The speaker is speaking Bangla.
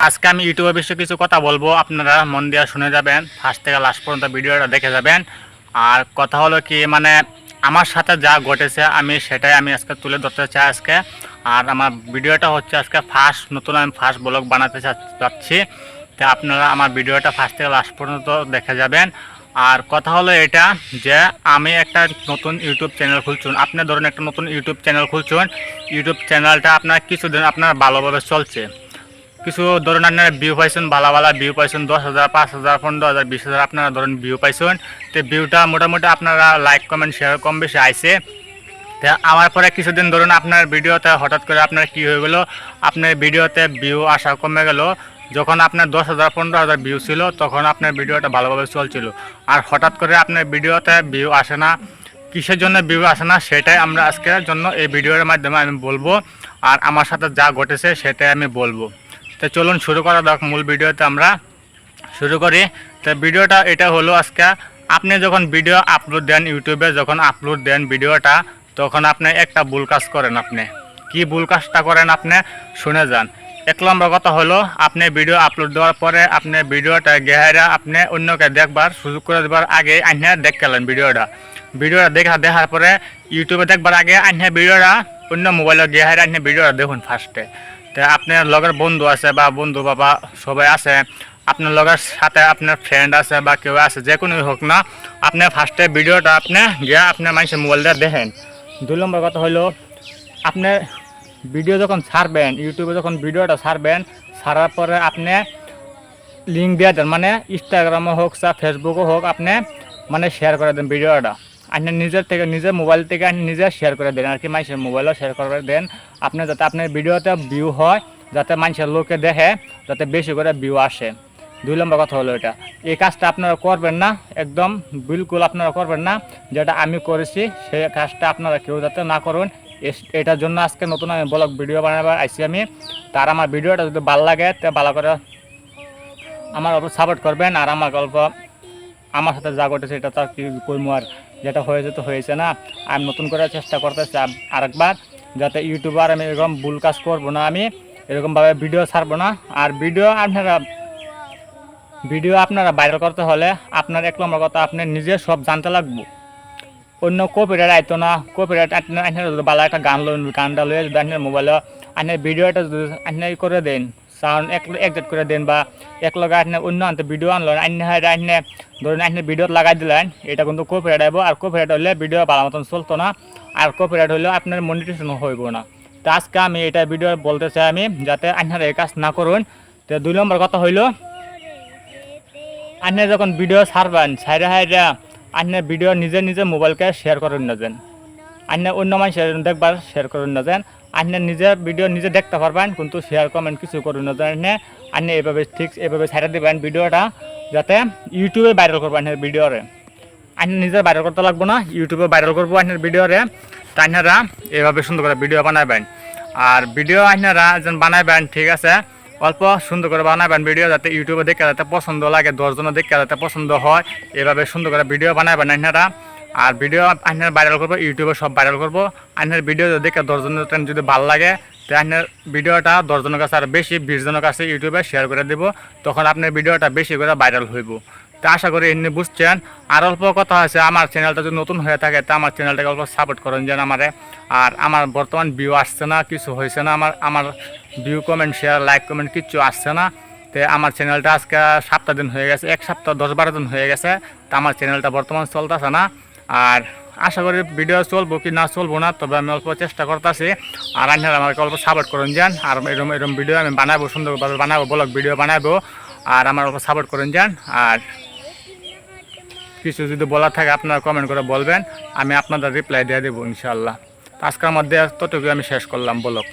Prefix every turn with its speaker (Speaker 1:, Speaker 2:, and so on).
Speaker 1: আজকে আমি ইউটিউবের বিষয়ে কিছু কথা বলবো, আপনারা মন দিয়ে শুনে যাবেন, ফার্স্ট থেকে লাস্ট পর্যন্ত ভিডিওটা দেখে যাবেন। আর কথা হলো কি, মানে আমার সাথে যা ঘটেছে আমি সেটাই আজকে তুলে ধরতে চাই আজকে। আর আমার ভিডিওটা হচ্ছে আজকে নতুন আমি ফার্স্ট ব্লগ বানাতে চাচ্ছি। তো আপনারা আমার ভিডিওটা ফার্স্ট থেকে লাস্ট পর্যন্ত দেখে যাবেন। আর কথা হলো এটা যে আমি একটা নতুন ইউটিউব চ্যানেল খুলছুন। আপনি ধরুন একটা নতুন ইউটিউব চ্যানেল খুলছুন, ইউটিউব চ্যানেলটা আপনার কিছুদিন আপনার ভালোভাবে চলছে, কিছু ধরুন আপনারা ভিউ পাইছেন, ভালো ভালো ভিউ পাইছেন, 10,000, 5,000, 15,000, 20,000 আপনারা ধরুন ভিউ পাইছেন। তো ভিউটা মোটামুটি আপনারা লাইক কমেন্ট শেয়ার কম বেশি আইছে। তো আমার পরে কিছুদিন ধরুন আপনার ভিডিওতে হঠাৎ করে আপনার কী হয়ে গেলো, আপনার ভিডিওতে ভিউ আসা কমে গেল। যখন আপনার 10,000, 15,000 ভিউ ছিল তখন আপনার ভিডিওটা ভালোভাবে চলছিল। আর হঠাৎ করে আপনার ভিডিওতে ভিউ আসে না, কিসের জন্য ভিউ আসে না সেটাই আমরা আজকের জন্য এই ভিডিওর মাধ্যমে আমি বলবো। আর আমার সাথে যা ঘটেছে সেটাই আমি বলবো। তো চলুন শুরু করা যাক, মূল ভিডিওতে আমরা শুরু করি। তো ভিডিওটা এটা হলো আজকে, আপনি যখন ভিডিও আপলোড দেন ইউটিউবে, যখন আপলোড দেন ভিডিওটা, তখন আপনি একটা ভুল কাজ করেন। আপনি কি ভুল কাজটা করেন আপনি শুনে যান। 1 নম্বর কথা হলো, আপনি ভিডিও আপলোড দেওয়ার পরে আপনি ভিডিওটা গেহারা আপনি অন্যকে দেখবার সুযোগ করে দেবার আগে আইনা দেখলেন ভিডিওটা দেখার পরে ইউটিউবে দেখবার আগে আইনা ভিডিওটা অন্য মোবাইলে গেহারা আইনা ভিডিওটা দেখুন ফার্স্টে। তো আপনার লগের বন্ধু আছে বা বন্ধু বাবা সবাই আছে, আপনার লগের সাথে আপনার ফ্রেন্ড আছে বা কেউ আছে, যে কোনোই হোক না, আপনি ফার্স্টে ভিডিওটা আপনি গিয়ে আপনার মানুষের মোবাইলটা দেখেন। 2 নম্বর কথা হলো, আপনি ভিডিও যখন ছাড়বেন, ইউটিউবে যখন ভিডিওটা ছাড়ার পরে আপনি লিঙ্ক দিয়ে দেন, মানে ইনস্টাগ্রামও হোক বা ফেসবুকও হোক, আপনি মানে শেয়ার করে দেন ভিডিওটা। আপনি নিজের মোবাইল থেকে নিজে শেয়ার করে দেন, আর কি মানুষের মোবাইলেও শেয়ার করে দেন, আপনি যাতে আপনার ভিডিওতে ভিউ হয়, যাতে মানুষের লোকে দেখে, যাতে বেশি করে ভিউ আসে। 2 নম্বর কথা হলো এটা। এই কাজটা আপনারা করবেন না, একদম বিলকুল আপনারা করবেন না। যেটা আমি করেছি সেই কাজটা আপনারা কেউ যাতে না করুন। এটার জন্য আজকে নতুন আমি ব্লগ ভিডিও বানাবার আইসি আমি। তার আমার ভিডিওটা যদি ভালো লাগে তো ভালো করে আমার অল্প সাপোর্ট করবেন। আর আমার গল্প আমার সাথে যা ঘটেছে এটা তো কি করবো, আর যেটা হয়েছে তো হয়েছে না। আমি নতুন করে চেষ্টা করতেছি আরেকবার, যাতে ইউটিউবার আমি এরকম ভুল কাজ করবো না, আমি এরকমভাবে ভিডিও ছাড়বো না। আর ভিডিও আপনারা ভাইরাল করতে হলে আপনার 1 নম্বর কথা, আপনি নিজে সব জানতে লাগবো। অন্য কপিরাইট আইতো না, কপিরাইট যদি ভালো একটা গানটা লয়ে যদি আপনার মোবাইলে আপনার ভিডিওটা যদি আপনি করে দেন, সাউন্ড একজেক্ট করে দেন, বা এক লগে আপনি অন্য আনতে ভিডিও আনলেন, আপনি ধরুন আপনি ভিডিও লাগাই দিলেন, এটা কিন্তু কপিরাইট আইব। আর কপিরাইট হলে ভিডিও ভালো মতন চলতো না, আর কপিরাইট হলেও আপনার মনিটাইজেশন হইব না। তো আজকে আমি এটা ভিডিও বলতে চাই আমি, যাতে আপনারা এই কাজ না করুন। তো 2 নম্বর কথা হইল, আপনি যখন ভিডিও ছাড়বেন, ছাইরা আপনার ভিডিও নিজে মোবাইলকে শেয়ার করেন না যেন, আপনি অন্য মানুষের দেখবার শেয়ার করেন না যেন। আপনি নিজের ভিডিও নিজে দেখতে পারবেন, কিন্তু শেয়ার কমেন্ট কিছু করুন না যেন। আপনি এভাবে ছাড়া দেবেন ভিডিওটা, যাতে ইউটিউবে ভাইরাল করবেন আপনার ভিডিওরে। আপনি নিজে ভাইরাল করতে লাগবো না, ইউটিউবে ভাইরাল করবো আপনার ভিডিওরে। তা আপনারা এভাবে সুন্দর করে ভিডিও বানাবেন। আর ভিডিও আপনারা যেন বানাবেন, ঠিক আছে, অল্প সুন্দর করে বানাবেন ভিডিও, যাতে ইউটিউবে দেখে যাতে পছন্দ লাগে, 10 জনের দেখে যাতে পছন্দ হয়, এভাবে সুন্দর করে ভিডিও বানাবেন আপনারা। আর ভিডিও আপনার ভাইরাল করবো, ইউটিউবে সব ভাইরাল করবো। আপনার ভিডিও দেখে 10 জনের যদি ভালো লাগে, তো আপনার ভিডিওটা 10 জনের কাছে আর বেশি 20 জনের কাছে ইউটিউবে শেয়ার করে দেবো, তখন আপনার ভিডিওটা বেশি করে ভাইরাল হইব। তো আশা করি এমনি বুঝছেন। আর অল্প কথা আছে, আমার চ্যানেলটা যদি নতুন হয়ে থাকে তো আমার চ্যানেলটাকে অল্প সাপোর্ট করেন যেন আমারে। আর আমার বর্তমান ভিউ আসছে না, কিছু হয়েছে না, আমার view comment share like comment কিচ্ছু আসছে না। তো আমার চ্যানেলটা আজকে 7 দিন হয়ে গেছে, 1 সপ্তাহ 10-12 দিন হয়ে গেছে, তো আমার চ্যানেলটা বর্তমান চলতেছে না। আর আশা করি ভিডিও চলবো কি না চলবো না, তবে আমি অল্প চেষ্টা করতেছি। আর আপনারা আমাকে অল্প সাপোর্ট করেন যান। আর এরকম ভিডিও আমি বানাবো, সুন্দরভাবে বানাবো, ব্লগ ভিডিও বানাবো। আর আমার অল্প সাপোর্ট করেন যান। আর কিছু যদি বলার থাকে আপনারা কমেন্ট করে বলবেন, আমি আপনাদের রিপ্লাই দিয়ে দেবো ইনশাআল্লাহ। আজকের মধ্যে ততটুকু আমি শেষ করলাম ব্লগ।